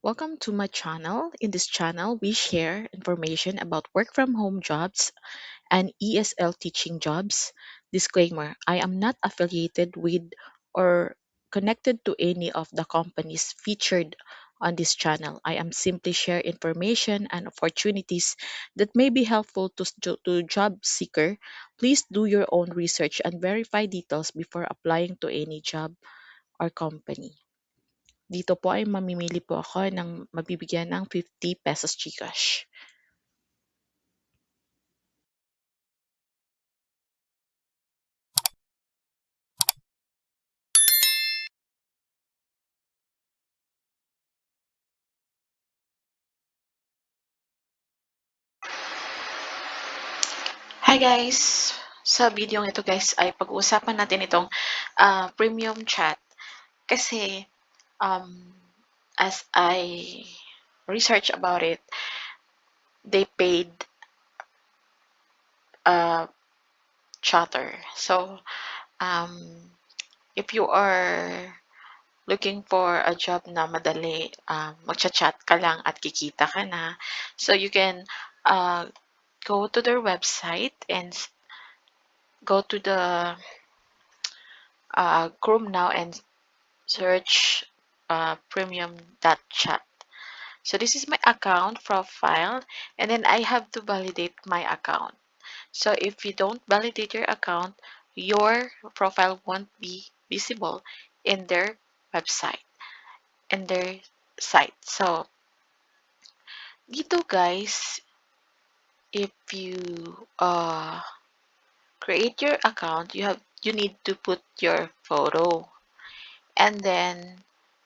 Welcome to my channel. In this channel, we share information about work from home jobs and ESL teaching jobs. Disclaimer, I am not affiliated with or connected to any of the companies featured on this channel. I am simply share information and opportunities that may be helpful to job seeker. Please do your own research and verify details before applying to any job or company. Dito po ay mamimili po ako ng mabibigyan ng 50 pesos GCash. Hi guys! Sa video ito guys ay pag-uusapan natin itong premium chat. Kasi as I research about it, they paid chatter. So if you are looking for a job na madali, magcha-chat ka lang at kikita ka na. So you can go to their website and go to the Chrome now and search premium.chat. So this is my account profile, and then I have to validate my account. So if you don't validate your account, your profile won't be visible in their website, in their site. So dito guys, if you create your account, you need to put your photo, and then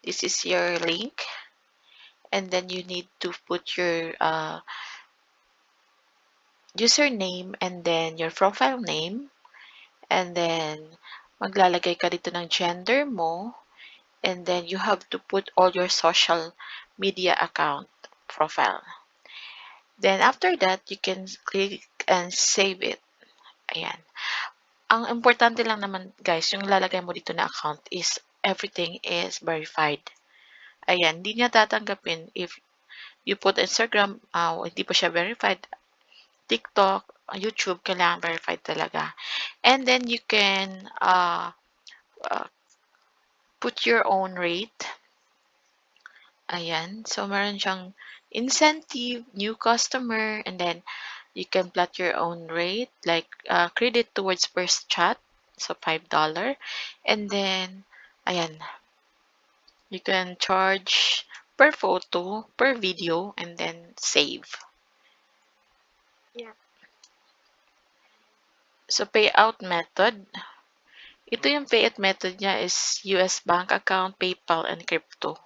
this is your link, and then you need to put your username and then your profile name, and then maglalagay ka dito ng gender mo, and then you have to put all your social media account profile. Then after that, you can click and save it. Ayan. Ang importante lang naman guys, yung lalagay mo dito na account is everything is verified. Ayan, hindi niya tatanggapin if you put Instagram, hindi pa siya verified. TikTok, YouTube, kailangan verified talaga. And then you can put your own rate. Ayan. So, meron siyang incentive, new customer, and then you can plot your own rate, like credit towards first chat, so $5. And then, ayan, you can charge per photo, per video, and then save. Yeah. So, payout method. Ito yung payout method niya is US bank account, PayPal, and crypto.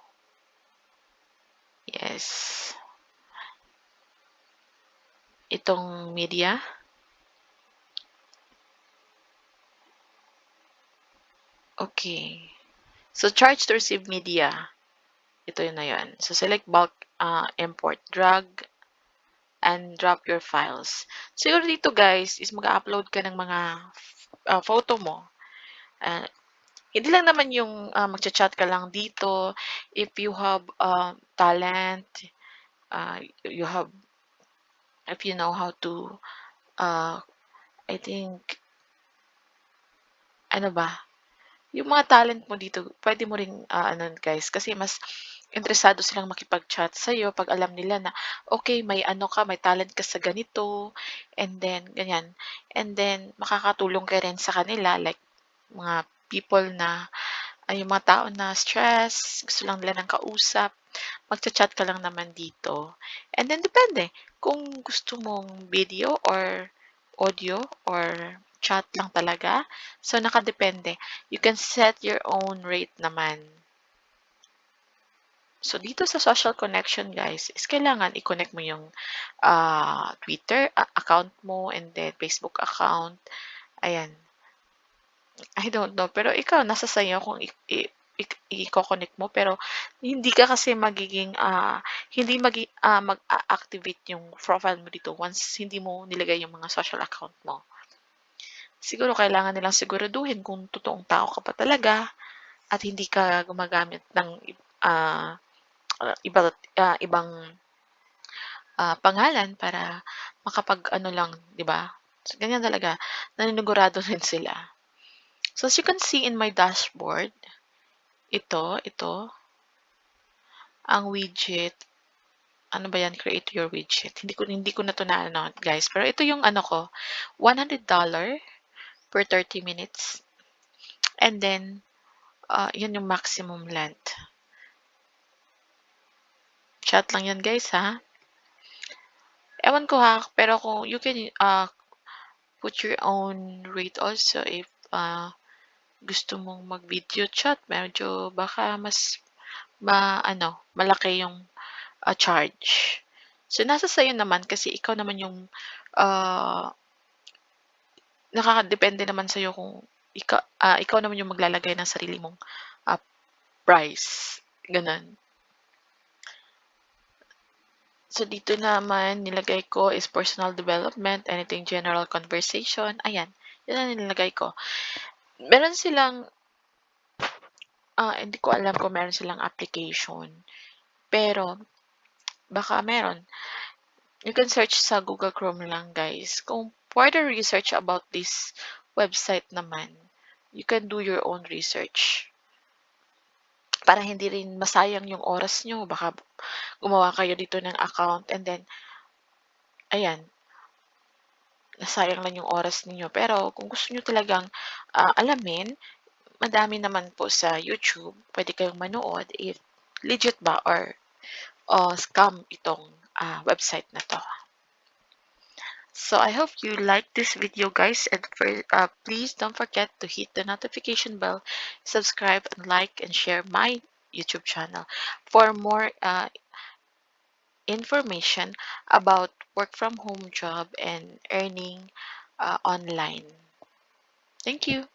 Yes. Itong media. Okay. So, charge to receive media. Ito yun na yun. So, select bulk import, drag, and drop your files. Siguro dito guys, is mag-upload ka ng mga photo mo. Hindi lang naman yung magcha-chat ka lang dito. If you have talent, you have, if you know how to, I think, ano ba, yung mga talent mo dito, pwede mo ring ano guys, kasi mas interesado silang makipag-chat sa'yo pag alam nila na, okay, may ano ka, may talent ka sa ganito, and then, ganyan. And then, makakatulong ka rin sa kanila, like, mga people na, ay, yung mga tao na stress, gusto lang nila ng kausap, magcha-chat ka lang naman dito. And then, depende, kung gusto mong video or audio or chat lang talaga, so nakadepende. You can set your own rate naman. So, dito sa social connection, guys, is kailangan i-connect mo yung Twitter account mo and then Facebook account. Ayan. I don't know. Pero ikaw, nasa sa'yo kung i-connect mo. Pero, hindi ka kasi magiging, hindi mag-activate yung profile mo dito once hindi mo nilagay yung mga social account mo. Siguro, kailangan nilang siguraduhin kung totoong tao ka pa talaga at hindi ka gumagamit ng ibang pangalan para makapag-ano lang, 'di ba? So, ganyan talaga, naninigurado rin sila. So, as you can see in my dashboard, ito, ang widget, ano ba yan, create your widget. Hindi ko na 'to naano, guys, pero ito yung ano ko, $100 per 30 minutes. And then, yun yung maximum length. Chat lang yan, guys, ha? Ewan ko ha, pero kung you can put your own rate also if gusto mong mag-video chat, medyo baka mas malaki yung charge. So, nasa sa'yo naman kasi ikaw naman yung ah, nakakadepende naman sa'yo kung ikaw naman yung maglalagay ng sarili mong ah, price, gano'n. So, dito naman nilagay ko is personal development, anything general conversation, ayan, yan ang nilagay ko. Meron silang, hindi ko alam kung meron silang application, pero baka meron. You can search sa Google Chrome lang, guys. Kung further research about this website naman, you can do your own research. Para hindi rin masayang yung oras nyo. Baka gumawa kayo dito ng account and then, ayan, nasayang lang yung oras ninyo. Pero kung gusto nyo talagang alamin, madami naman po sa YouTube. Pwede kayong manood if legit ba or scam itong website na to. So I hope you like this video, guys, and please don't forget to hit the notification bell, subscribe and like and share my YouTube channel for more information about work from home job and earning online. Thank you.